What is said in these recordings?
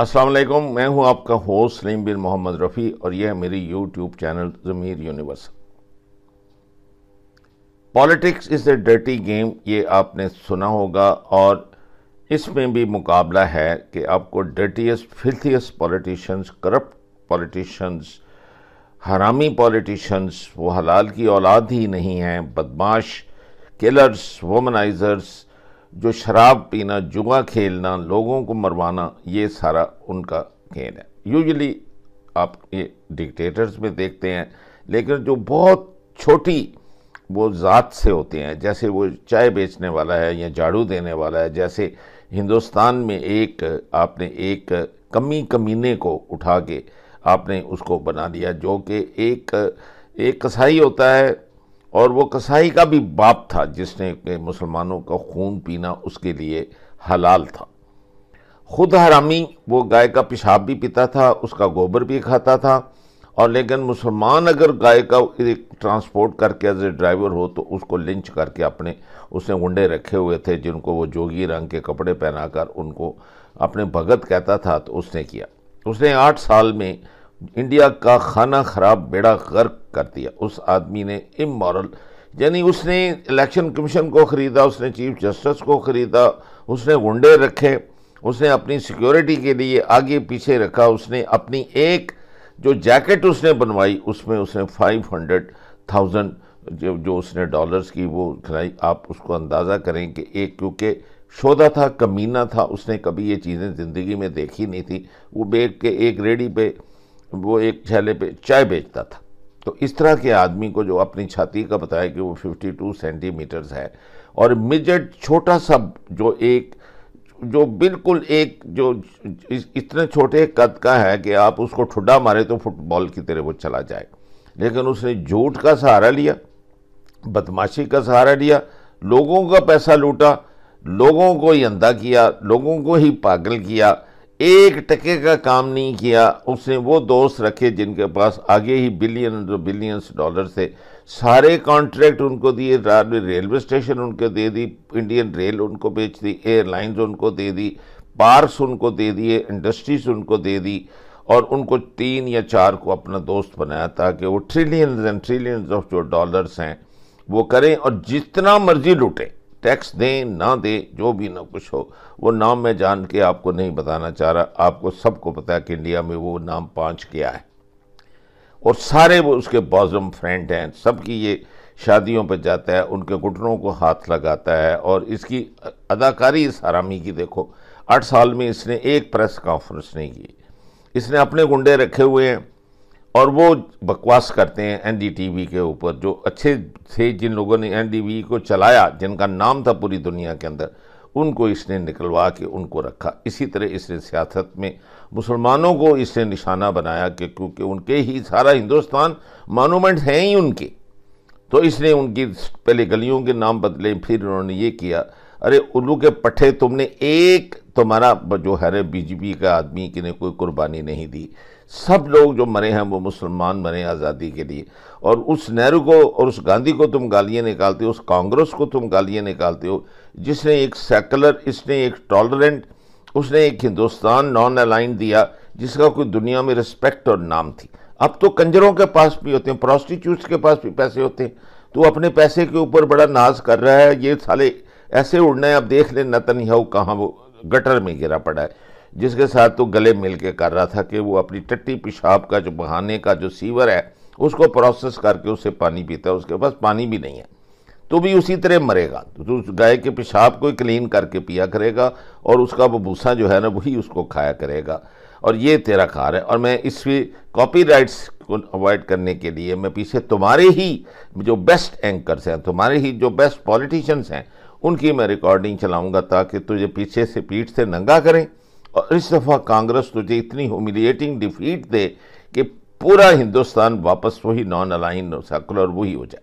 अस्सलाम वालेकुम। मैं हूं आपका होस्ट सलीम बिन मोहम्मद रफ़ी और यह है मेरी YouTube channel Zamir universal. Politics is a dirty game, ये आपने सुना होगा और इसमें भी मुकाबला है कि आपको डर्टीएस्ट फिल्थियस्ट पॉलिटिशियंस, करप्ट पॉलिटिशियंस, हरामी पॉलिटिशियंस, वो हलाल की औलाद ही नहीं हैं, बदमाश, किलर्स, वोमनाइजर्स, जो शराब पीना, जुआ खेलना, लोगों को मरवाना, ये सारा उनका खेल है। यूजुअली आप ये डिक्टेटर्स में देखते हैं, लेकिन जो बहुत छोटी वो ज़ात से होते हैं, जैसे वो चाय बेचने वाला है या झाड़ू देने वाला है, जैसे हिंदुस्तान में आपने एक कमीने को उठा के आपने उसको बना लिया, जो कि एक कसाई होता है और वो कसाई का भी बाप था जिसने मुसलमानों का खून पीना उसके लिए हलाल था। खुद हरामी, वो गाय का पेशाब भी पीता था, उसका गोबर भी खाता था। और लेकिन मुसलमान अगर गाय का ट्रांसपोर्ट करके एज ए ड्राइवर हो तो उसको लिंच करके उसने गुंडे रखे हुए थे जिनको वो जोगी रंग के कपड़े पहनाकर उनको अपने भगत कहता था, तो उसने किया। उसने 8 साल में इंडिया का खाना खराब बेड़ा गर्क कर दिया। उस आदमी ने इमोरल, यानी उसने इलेक्शन कमीशन को ख़रीदा, उसने चीफ जस्टिस को ख़रीदा, उसने गुंडे रखे, उसने अपनी सिक्योरिटी के लिए आगे पीछे रखा। उसने अपनी एक जो जैकेट उसने बनवाई उसमें उसने 500,000 जो उसने डॉलर्स की वो खिलाई। आप उसको अंदाज़ा करें कि एक, क्योंकि शोधा था, कमीना था, उसने कभी ये चीज़ें ज़िंदगी में देखी नहीं थी। वो बैठ के एक रेडी पे, वो एक ठेले पे चाय बेचता था। तो इस तरह के आदमी को जो अपनी छाती का बताया कि वो 52 सेंटीमीटर्स है और मिजट छोटा सा, जो बिल्कुल एक जो इतने छोटे कद का है कि आप उसको ठुड्डा मारे तो फुटबॉल की तरह वो चला जाए, लेकिन उसने झूठ का सहारा लिया, बदमाशी का सहारा लिया, लोगों का पैसा लूटा, लोगों को ही अंधा किया, लोगों को ही पागल किया, एक टके का काम नहीं किया। उसने वो दोस्त रखे जिनके पास आगे ही बिलियंस डॉलर थे, सारे कॉन्ट्रैक्ट उनको दिए, रेलवे स्टेशन उनको दे दी, इंडियन रेल उनको बेच दी, एयरलाइंस उनको दे दी, पार्क्स उनको दे दिए, इंडस्ट्रीज उनको दे दी और उनको 3 या 4 को अपना दोस्त बनाया ताकि वो ट्रिलियंस एंड ट्रिलियंस ऑफ जो डॉलर्स हैं वो करें और जितना मर्जी लूटें, टैक्स दें ना दें, जो भी ना कुछ हो। वो नाम मैं जान के आपको नहीं बताना चाह रहा, आपको सबको पता है कि इंडिया में वो नाम 5 किया है और सारे वो उसके बॉजम फ्रेंड हैं, सबकी ये शादियों पर जाता है, उनके घुटनों को हाथ लगाता है। और इसकी अदाकारी इस हरामी की देखो, 8 साल में इसने एक प्रेस कॉन्फ्रेंस नहीं की। इसने अपने गुंडे रखे हुए हैं और वो बकवास करते हैं एनडीटीवी के ऊपर। जो अच्छे थे, जिन लोगों ने एनडीटीवी को चलाया, जिनका नाम था पूरी दुनिया के अंदर, उनको इसने निकलवा के उनको रखा। इसी तरह इसने सियासत में मुसलमानों को इसने निशाना बनाया कि क्योंकि उनके ही सारा हिंदुस्तान मॉन्यूमेंट हैं ही उनके, तो इसने उनकी पहले गलियों के नाम बदले, फिर उन्होंने ये किया। अरे उल्लू के पट्टे, तुमने एक तुम्हारा जो है बीजेपी का आदमी की ने कोई कुर्बानी नहीं दी। सब लोग जो मरे हैं वो मुसलमान मरे आज़ादी के लिए। और उस नेहरू को और उस गांधी को तुम गालियाँ निकालते हो, उस कांग्रेस को तुम गालियाँ निकालते हो, जिसने एक सेकुलर, इसने एक टॉलरेंट, उसने एक हिंदुस्तान नॉन अलाइन दिया जिसका कोई दुनिया में रिस्पेक्ट और नाम थी। अब तो कंजरों के पास भी होते हैं, प्रोस्टिट्यूट्स के पास भी पैसे होते हैं, तो अपने पैसे के ऊपर बड़ा नाज कर रहा है। ये साले ऐसे उड़ना है। अब देख ले नेतन्याहू कहाँ वो गटर में गिरा पड़ा है, जिसके साथ तो गले मिल के कर रहा था कि वो अपनी टट्टी पेशाब का जो बहाने का जो सीवर है उसको प्रोसेस करके उससे पानी पीता है। उसके पास पानी भी नहीं है तो भी उसी तरह मरेगा। तो उस गाय के पेशाब को क्लीन करके पिया करेगा और उसका वो भूसा जो है ना वही उसको खाया करेगा। और ये तेरा कार है। और मैं इसमें कॉपीराइट्स को अवॉइड करने के लिए मैं पीछे तुम्हारे ही जो बेस्ट एंकर्स हैं, तुम्हारे ही जो बेस्ट पॉलिटिशियंस हैं, उनकी मैं रिकॉर्डिंग चलाऊंगा ताकि तुझे पीछे से पीठ से नंगा करें। और इस दफ़ा कांग्रेस तुझे इतनी ह्यूमिलिएटिंग डिफीट दे कि पूरा हिंदुस्तान वापस वही नॉन अलाइन सेकुलर वही हो जाए।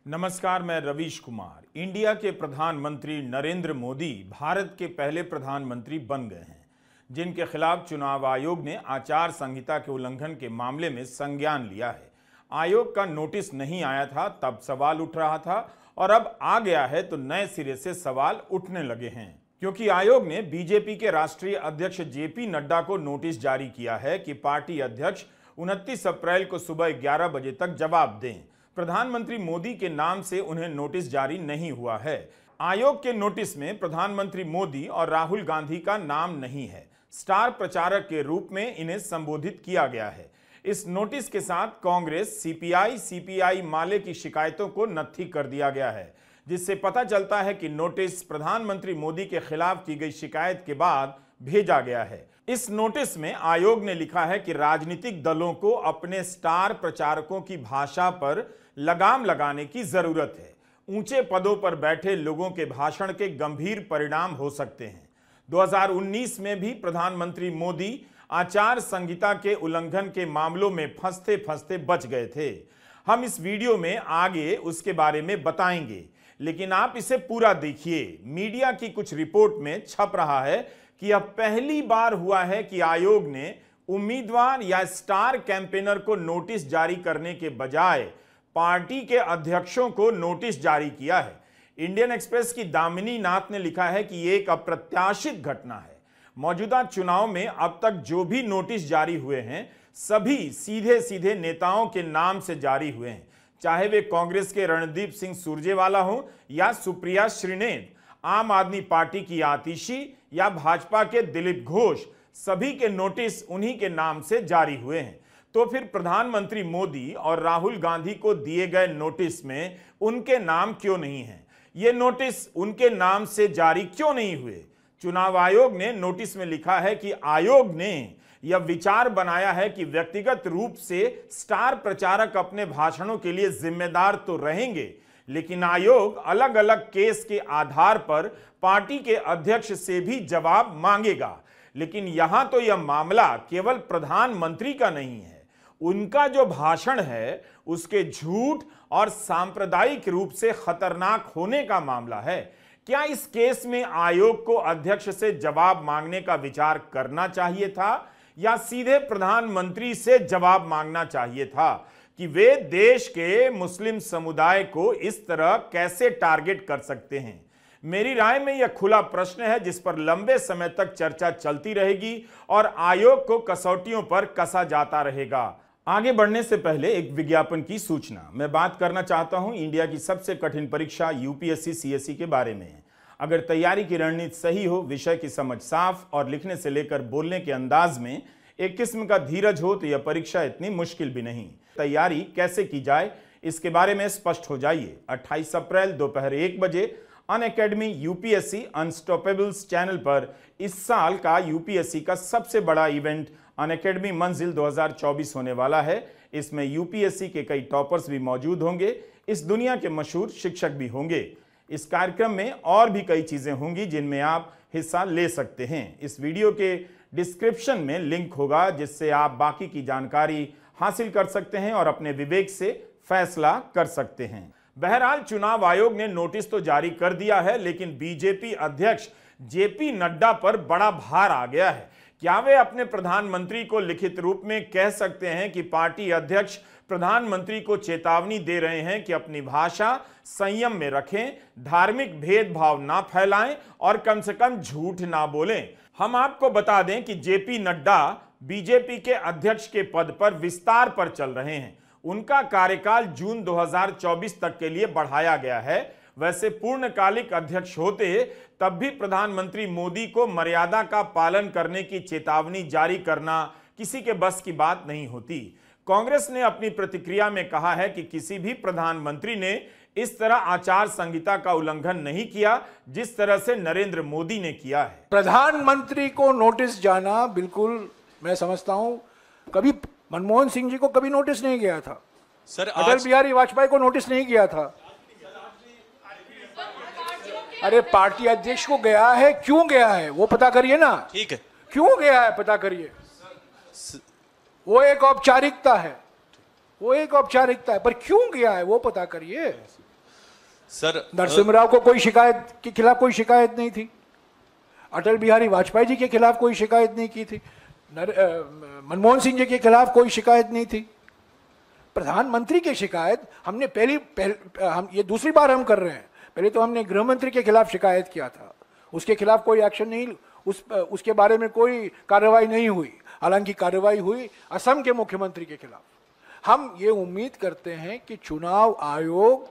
नमस्कार, मैं रवीश कुमार। इंडिया के प्रधानमंत्री नरेंद्र मोदी भारत के पहले प्रधानमंत्री बन गए हैं जिनके खिलाफ चुनाव आयोग ने आचार संहिता के उल्लंघन के मामले में संज्ञान लिया है। आयोग का नोटिस नहीं आया था तब सवाल उठ रहा था और अब आ गया है तो नए सिरे से सवाल उठने लगे हैं, क्योंकि आयोग ने बीजेपी के राष्ट्रीय अध्यक्ष जेपी नड्डा को नोटिस जारी किया है कि पार्टी अध्यक्ष 29 अप्रैल को सुबह 11 बजे तक जवाब दें। प्रधानमंत्री मोदी के नाम से उन्हें नोटिस जारी नहीं हुआ है। आयोग के नोटिस में प्रधानमंत्री मोदी और राहुल गांधी का नाम नहीं है। स्टार प्रचारक के रूप में इन्हें संबोधित किया गया है। इस नोटिस के साथ कांग्रेस, सीपीआई माले की शिकायतों को नत्थी कर दिया गया है, जिससे पता चलता है कि नोटिस प्रधानमंत्री मोदी के खिलाफ की गई शिकायत के बाद भेजा गया है। इस नोटिस में आयोग ने लिखा है कि राजनीतिक दलों को अपने स्टार प्रचारकों की भाषा पर लगाम लगाने की जरूरत है। ऊंचे पदों पर बैठे लोगों के भाषण के गंभीर परिणाम हो सकते हैं। 2019 में भी प्रधानमंत्री मोदी आचार संहिता के उल्लंघन के मामलों में फंसते फंसते बच गए थे। हम इस वीडियो में आगे उसके बारे में बताएंगे, लेकिन आप इसे पूरा देखिए। मीडिया की कुछ रिपोर्ट में छप रहा है कि यह पहली बार हुआ है कि आयोग ने उम्मीदवार या स्टार कैंपेनर को नोटिस जारी करने के बजाय पार्टी के अध्यक्षों को नोटिस जारी किया है। इंडियन एक्सप्रेस की दामिनी नाथ ने लिखा है कि यह एक अप्रत्याशित घटना है। मौजूदा चुनाव में अब तक जो भी नोटिस जारी हुए हैं, सभी सीधे सीधे नेताओं के नाम से जारी हुए हैं, चाहे वे कांग्रेस के रणदीप सिंह सुरजेवाला हो या सुप्रिया श्रीनेत, आम आदमी पार्टी की आतिशी या भाजपा के दिलीप घोष, सभी के नोटिस उन्हीं के नाम से जारी हुए हैं। तो फिर प्रधानमंत्री मोदी और राहुल गांधी को दिए गए नोटिस में उनके नाम क्यों नहीं है? ये नोटिस उनके नाम से जारी क्यों नहीं हुए? चुनाव आयोग ने नोटिस में लिखा है कि आयोग ने यह विचार बनाया है कि व्यक्तिगत रूप से स्टार प्रचारक अपने भाषणों के लिए जिम्मेदार तो रहेंगे, लेकिन आयोग अलग अलग केस के आधार पर पार्टी के अध्यक्ष से भी जवाब मांगेगा। लेकिन यहां तो यह मामला केवल प्रधानमंत्री का नहीं है, उनका जो भाषण है उसके झूठ और सांप्रदायिक रूप से खतरनाक होने का मामला है। क्या इस केस में आयोग को अध्यक्ष से जवाब मांगने का विचार करना चाहिए था या सीधे प्रधानमंत्री से जवाब मांगना चाहिए था कि वे देश के मुस्लिम समुदाय को इस तरह कैसे टारगेट कर सकते हैं? मेरी राय में यह खुला प्रश्न है जिस पर लंबे समय तक चर्चा चलती रहेगी और आयोग को कसौटियों पर कसा जाता रहेगा। आगे बढ़ने से पहले एक विज्ञापन की सूचना। मैं बात करना चाहता हूं इंडिया की सबसे कठिन परीक्षा यूपीएससी सीएसई के बारे में। अगर तैयारी की रणनीति सही हो, विषय की समझ साफ और लिखने से लेकर बोलने के अंदाज में एक किस्म का धीरज हो, तो यह परीक्षा इतनी मुश्किल भी नहीं। तैयारी कैसे की जाए इसके बारे में स्पष्ट हो जाइए। 28 अप्रैल दोपहर 1 बजे अनअकैडमी यूपीएससी अनस्टॉपेबल्स चैनल पर इस साल का यूपीएससी का सबसे बड़ा इवेंट अनअकैडमी मंजिल 2024 होने वाला है। इसमें यूपीएससी के कई टॉपर्स भी मौजूद होंगे। इस दुनिया के मशहूर शिक्षक भी होंगे। इस कार्यक्रम में और भी कई चीजें होंगी जिनमें आप हिस्सा ले सकते हैं। इस वीडियो के डिस्क्रिप्शन में लिंक होगा जिससे आप बाकी की जानकारी हासिल कर सकते हैं और अपने विवेक से फैसला कर सकते हैं। बहरहाल चुनाव आयोग ने नोटिस तो जारी कर दिया है, लेकिन बीजेपी अध्यक्ष जेपी नड्डा पर बड़ा भार आ गया है। क्या वे अपने प्रधानमंत्री को लिखित रूप में कह सकते हैं कि पार्टी अध्यक्ष प्रधानमंत्री को चेतावनी दे रहे हैं कि अपनी भाषा संयम में रखें, धार्मिक भेदभाव ना फैलाएं और कम से कम झूठ ना बोलें? हम आपको बता दें कि जेपी नड्डा बीजेपी के अध्यक्ष के पद पर विस्तार पर चल रहे हैं। उनका कार्यकाल जून 2024 तक के लिए बढ़ाया गया है। वैसे पूर्णकालिक अध्यक्ष होते तब भी प्रधानमंत्री मोदी को मर्यादा का पालन करने की चेतावनी जारी करना किसी के बस की बात नहीं होती। कांग्रेस ने अपनी प्रतिक्रिया में कहा है कि किसी भी प्रधानमंत्री ने इस तरह आचार संहिता का उल्लंघन नहीं किया जिस तरह से नरेंद्र मोदी ने किया है। प्रधानमंत्री को नोटिस जाना बिल्कुल मैं समझता हूं, कभी मनमोहन सिंह जी को कभी नोटिस नहीं गया था सर, अटल बिहारी वाजपेयी को नोटिस नहीं गया था। अरे पार्टी अध्यक्ष को गया है, क्यों गया है वो पता करिए ना। ठीक है, क्यों गया है पता करिए। वो एक औपचारिकता है, वो एक औपचारिकता है, पर क्यों गया है वो पता करिए। सर नरसिम्हा को कोई शिकायत के खिलाफ कोई शिकायत नहीं थी, अटल बिहारी वाजपेयी जी के खिलाफ कोई शिकायत नहीं की थी, मनमोहन सिंह जी के खिलाफ कोई शिकायत नहीं थी। प्रधानमंत्री की शिकायत हमने हम ये दूसरी बार हम कर रहे हैं। पहले तो हमने गृह मंत्री के खिलाफ शिकायत किया था, उसके खिलाफ कोई एक्शन नहीं, उसके बारे में कोई कार्रवाई नहीं हुई। हालांकि कार्रवाई हुई असम के मुख्यमंत्री के खिलाफ। हम ये उम्मीद करते हैं कि चुनाव आयोग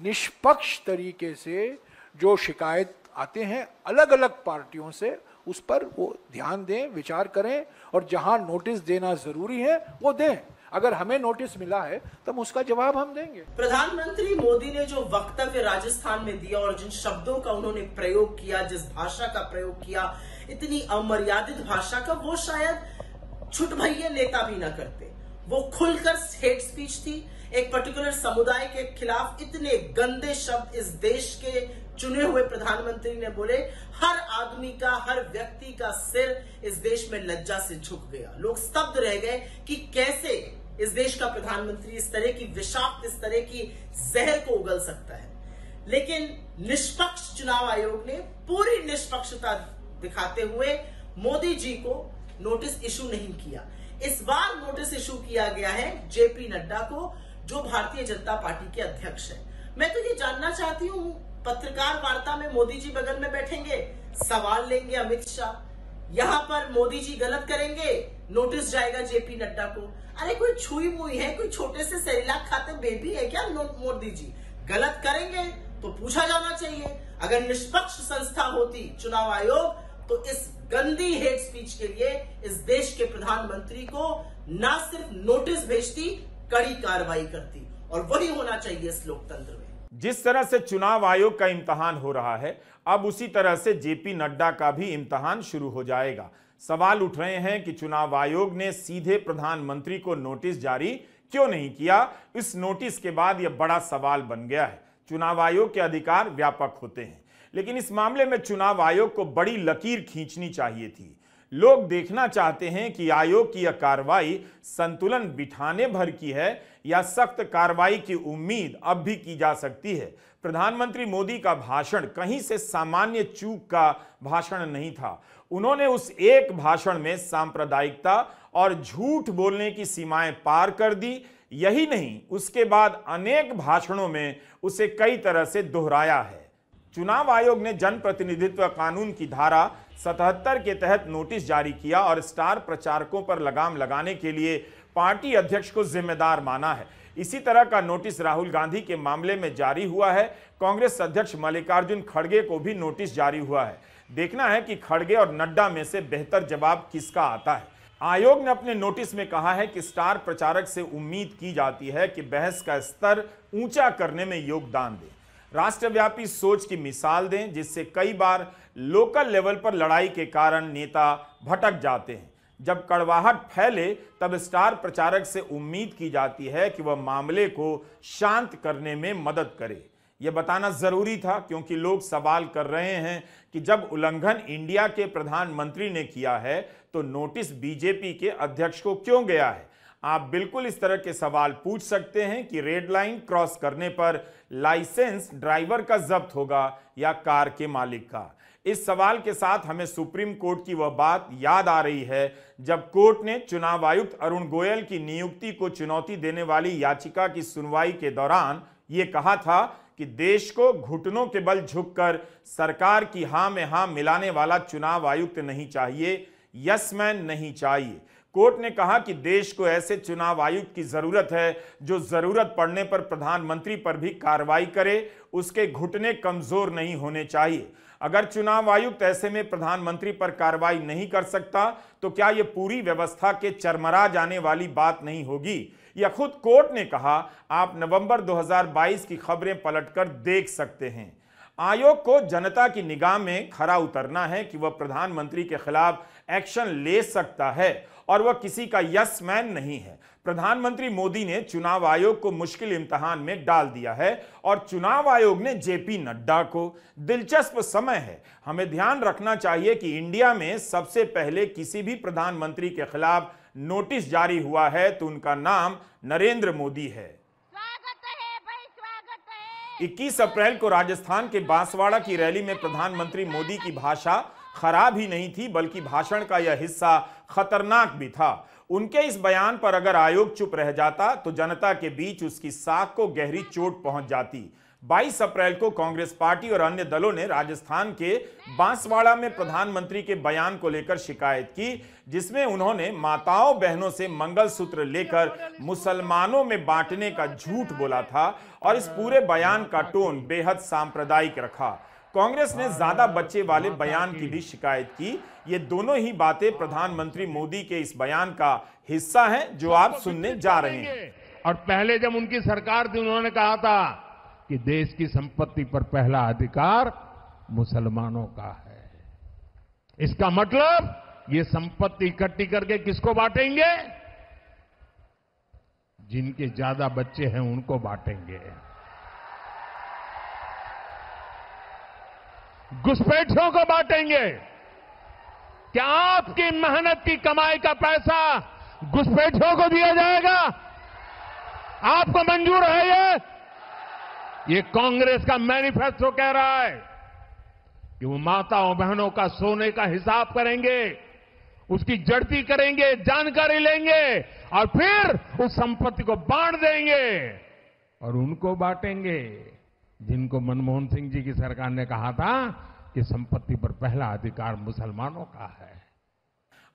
निष्पक्ष तरीके से जो शिकायत आते हैं अलग अलग पार्टियों से, उस पर वो ध्यान दें, विचार करें, और जहां नोटिस देना जरूरी है वो दें। अगर हमें नोटिस मिला है तब उसका जवाब हम देंगे। प्रधानमंत्री मोदी ने जो वक्तव्य राजस्थान में दिया और जिन शब्दों का उन्होंने प्रयोग किया, जिस भाषा का प्रयोग किया, इतनी अमर्यादित भाषा का, वो शायद छुटभैया नेता भी ना करते। वो खुलकर हेट स्पीच थी। एक पर्टिकुलर समुदाय के खिलाफ इतने गंदे शब्द इस देश के चुने हुए प्रधानमंत्री ने बोले। हर आदमी का, हर व्यक्ति का सिर इस देश में लज्जा से झुक गया। लोग स्तब्ध रह गए कि कैसे इस देश का प्रधानमंत्री इस तरह की विषाक्त, इस तरह की जहर को उगल सकता है। लेकिन निष्पक्ष चुनाव आयोग ने पूरी निष्पक्षता दिखाते हुए मोदी जी को नोटिस इशू नहीं किया। इस बार नोटिस इशू किया गया है जेपी नड्डा को, जो भारतीय जनता पार्टी के अध्यक्ष है। मैं तो ये जानना चाहती हूँ, पत्रकार वार्ता में मोदी जी बगल में बैठेंगे, सवाल लेंगे अमित शाह, यहां पर मोदी जी गलत करेंगे, नोटिस जाएगा जेपी नड्डा को। अरे कोई छुई मुई है, कोई छोटे से सेरेलैक खाते बेबी है क्या मोदी जी? गलत करेंगे तो पूछा जाना चाहिए। अगर निष्पक्ष संस्था होती चुनाव आयोग, तो इस गंदी हेट स्पीच के लिए इस देश के प्रधानमंत्री को न सिर्फ नोटिस भेजती, कड़ी कार्रवाई करती, और वही होना चाहिए इस लोकतंत्र में। जिस तरह से चुनाव आयोग का इम्तिहान हो रहा है, अब उसी तरह से जेपी नड्डा का भी इम्तिहान शुरू हो जाएगा। सवाल उठ रहे हैं कि चुनाव आयोग ने सीधे प्रधानमंत्री को नोटिस जारी क्यों नहीं किया। इस नोटिस के बाद यह बड़ा सवाल बन गया है। चुनाव आयोग के अधिकार व्यापक होते हैं, लेकिन इस मामले में चुनाव आयोग को बड़ी लकीर खींचनी चाहिए थी। लोग देखना चाहते हैं कि आयोग की यह कार्रवाई संतुलन बिठाने भर की है या सख्त कार्रवाई की उम्मीद अब भी की जा सकती है। प्रधानमंत्री मोदी का भाषण कहीं से सामान्य चूक का भाषण नहीं था। उन्होंने उस एक भाषण में सांप्रदायिकता और झूठ बोलने की सीमाएं पार कर दी। यही नहीं, उसके बाद अनेक भाषणों में उसे कई तरह से दोहराया है। चुनाव आयोग ने जनप्रतिनिधित्व कानून की धारा 77 के तहत नोटिस जारी किया और स्टार प्रचारकों पर लगाम लगाने के लिए पार्टी अध्यक्ष को जिम्मेदार माना है। इसी तरह का नोटिस राहुल गांधी के मामले में जारी हुआ है। कांग्रेस अध्यक्ष मल्लिकार्जुन खड़गे को भी नोटिस जारी हुआ है। देखना है कि खड़गे और नड्डा में से बेहतर जवाब किसका आता है। आयोग ने अपने नोटिस में कहा है कि स्टार प्रचारक से उम्मीद की जाती है कि बहस का स्तर ऊंचा करने में योगदान दें, राष्ट्रव्यापी सोच की मिसाल दें, जिससे कई बार लोकल लेवल पर लड़ाई के कारण नेता भटक जाते हैं। जब कड़वाहट फैले तब स्टार प्रचारक से उम्मीद की जाती है कि वह मामले को शांत करने में मदद करे। यह बताना जरूरी था, क्योंकि लोग सवाल कर रहे हैं कि जब उल्लंघन इंडिया के प्रधानमंत्री ने किया है तो नोटिस बीजेपी के अध्यक्ष को क्यों गया है। आप बिल्कुल इस तरह के सवाल पूछ सकते हैं कि रेड लाइन क्रॉस करने पर लाइसेंस ड्राइवर का जब्त होगा या कार के मालिक का। इस सवाल के साथ हमें सुप्रीम कोर्ट की वह बात याद आ रही है जब कोर्ट ने चुनाव आयुक्त अरुण गोयल की नियुक्ति को चुनौती देने वाली याचिका की सुनवाई के दौरान यह कहा था कि देश को घुटनों के बल झुककर सरकार की हां में हां मिलाने वाला चुनाव आयुक्त नहीं चाहिए, यसमैन नहीं चाहिए। कोर्ट ने कहा कि देश को ऐसे चुनाव आयुक्त की जरूरत है जो जरूरत पड़ने पर प्रधानमंत्री पर भी कार्रवाई करे, उसके घुटने कमजोर नहीं होने चाहिए। अगर चुनाव आयुक्त ऐसे में प्रधानमंत्री पर कार्रवाई नहीं कर सकता तो क्या यह पूरी व्यवस्था के चरमरा जाने वाली बात नहीं होगी। यह खुद कोर्ट ने कहा। आप नवंबर 2022 की खबरें पलटकर देख सकते हैं। आयोग को जनता की निगाह में खरा उतरना है कि वह प्रधानमंत्री के खिलाफ एक्शन ले सकता है और वह किसी का यस मैन नहीं है। प्रधानमंत्री मोदी ने चुनाव आयोग को मुश्किल इम्तिहान में डाल दिया है और चुनाव आयोग ने जेपी नड्डा को। दिलचस्प समय है। हमें ध्यान रखना चाहिए कि इंडिया में सबसे पहले किसी भी प्रधानमंत्री के खिलाफ नोटिस जारी हुआ है तो उनका नाम नरेंद्र मोदी है। 21 अप्रैल को राजस्थान के बांसवाड़ा की रैली में प्रधानमंत्री मोदी की भाषा खराब ही नहीं थी, बल्कि भाषण का यह हिस्सा खतरनाक भी था। उनके इस बयान पर अगर आयोग चुप रह जाता तो जनता के बीच उसकी साख को गहरी चोट पहुंच जाती। 22 अप्रैल को कांग्रेस पार्टी और अन्य दलों ने राजस्थान के बांसवाड़ा में प्रधानमंत्री के बयान को लेकर शिकायत की, जिसमें उन्होंने माताओं बहनों से मंगलसूत्र लेकर मुसलमानों में बांटने का झूठ बोला था और इस पूरे बयान का टोन बेहद सांप्रदायिक रखा। कांग्रेस ने ज्यादा बच्चे वाले बयान की भी शिकायत की। ये दोनों ही बातें प्रधानमंत्री मोदी के इस बयान का हिस्सा हैं जो आप सुनने जा रहे हैं। और पहले जब उनकी सरकार थी उन्होंने कहा था कि देश की संपत्ति पर पहला अधिकार मुसलमानों का है। इसका मतलब ये संपत्ति इकट्ठी करके किसको बांटेंगे? जिनके ज्यादा बच्चे हैं उनको बांटेंगे। घुसपैठियों को बांटेंगे। क्या आपकी मेहनत की कमाई का पैसा घुसपैठियों को दिया जाएगा? आपको मंजूर है? ये कांग्रेस का मैनिफेस्टो कह रहा है कि वो माताओं बहनों का सोने का हिसाब करेंगे, उसकी जड़ती करेंगे, जानकारी लेंगे और फिर उस संपत्ति को बांट देंगे और उनको बांटेंगे जिनको मनमोहन सिंह जी की सरकार ने कहा था कि संपत्ति पर पहला अधिकार मुसलमानों का है।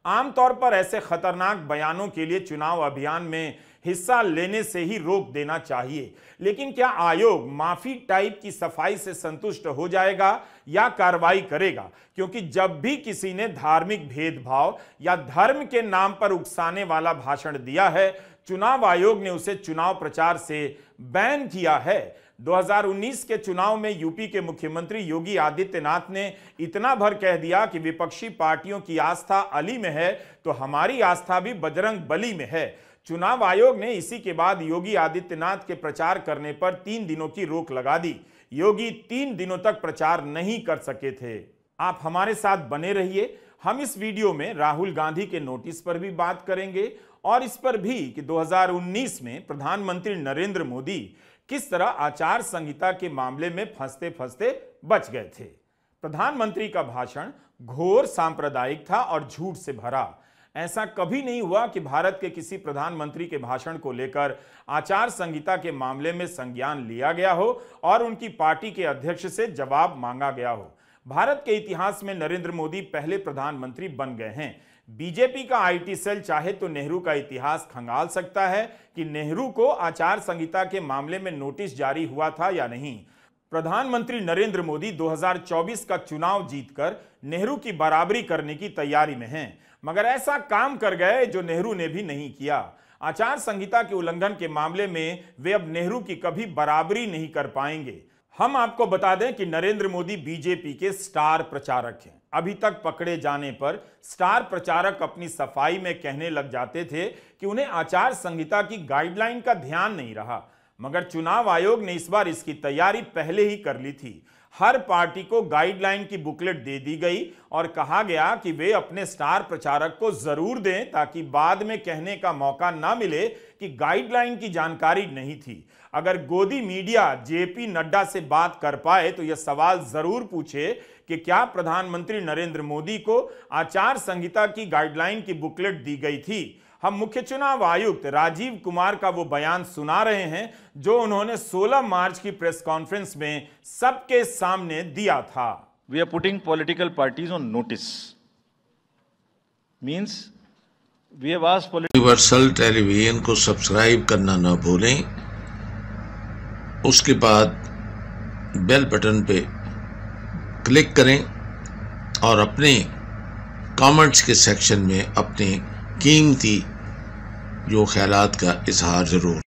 आमतौर पर ऐसे खतरनाक बयानों के लिए चुनाव अभियान में हिस्सा लेने से ही रोक देना चाहिए, लेकिन क्या आयोग माफी टाइप की सफाई से संतुष्ट हो जाएगा या कार्रवाई करेगा? क्योंकि जब भी किसी ने धार्मिक भेदभाव या धर्म के नाम पर उकसाने वाला भाषण दिया है, चुनाव आयोग ने उसे चुनाव प्रचार से बैन किया है। 2019 के चुनाव में यूपी के मुख्यमंत्री योगी आदित्यनाथ ने इतना भर कह दिया कि विपक्षी पार्टियों की आस्था अली में है तो हमारी आस्था भी बजरंग बली में है। चुनाव आयोग ने इसी के बाद योगी आदित्यनाथ के प्रचार करने पर 3 दिनों की रोक लगा दी। योगी 3 दिनों तक प्रचार नहीं कर सके थे। आप हमारे साथ बने रहिए। हम इस वीडियो में राहुल गांधी के नोटिस पर भी बात करेंगे और इस पर भी कि 2019 में प्रधानमंत्री नरेंद्र मोदी किस तरह आचार संहिता के मामले में फंसते फंसते बच गए थे। प्रधानमंत्री का भाषण घोर सांप्रदायिक था और झूठ से भरा। ऐसा कभी नहीं हुआ कि भारत के किसी प्रधानमंत्री के भाषण को लेकर आचार संहिता के मामले में संज्ञान लिया गया हो और उनकी पार्टी के अध्यक्ष से जवाब मांगा गया हो। भारत के इतिहास में नरेंद्र मोदी पहले प्रधानमंत्री बन गए हैं। बीजेपी का आईटी सेल चाहे तो नेहरू का इतिहास खंगाल सकता है कि नेहरू को आचार संहिता के मामले में नोटिस जारी हुआ था या नहीं। प्रधानमंत्री नरेंद्र मोदी 2024 का चुनाव जीतकर नेहरू की बराबरी करने की तैयारी में हैं, मगर ऐसा काम कर गए जो नेहरू ने भी नहीं किया। आचार संहिता के उल्लंघन के मामले में वे अब नेहरू की कभी बराबरी नहीं कर पाएंगे। हम आपको बता दें कि नरेंद्र मोदी बीजेपी के स्टार प्रचारक हैं। अभी तक पकड़े जाने पर स्टार प्रचारक अपनी सफाई में कहने लग जाते थे कि उन्हें आचार संहिता की गाइडलाइन का ध्यान नहीं रहा, मगर चुनाव आयोग ने इस बार इसकी तैयारी पहले ही कर ली थी। हर पार्टी को गाइडलाइन की बुकलेट दे दी गई और कहा गया कि वे अपने स्टार प्रचारक को जरूर दें ताकि बाद में कहने का मौका ना मिले कि गाइडलाइन की जानकारी नहीं थी। अगर गोदी मीडिया जेपी नड्डा से बात कर पाए तो यह सवाल जरूर पूछे कि क्या प्रधानमंत्री नरेंद्र मोदी को आचार संहिता की गाइडलाइन की बुकलेट दी गई थी। हम मुख्य चुनाव आयुक्त राजीव कुमार का वो बयान सुना रहे हैं जो उन्होंने 16 मार्च की प्रेस कॉन्फ्रेंस में सबके सामने दिया था। We are putting political parties on notice. Means we have asked universal television को सब्सक्राइब करना न भूलें। उसके बाद बेल बटन पे क्लिक करें और अपने कमेंट्स के सेक्शन में अपने कीमती जो ख्यालात का इजहार जरूर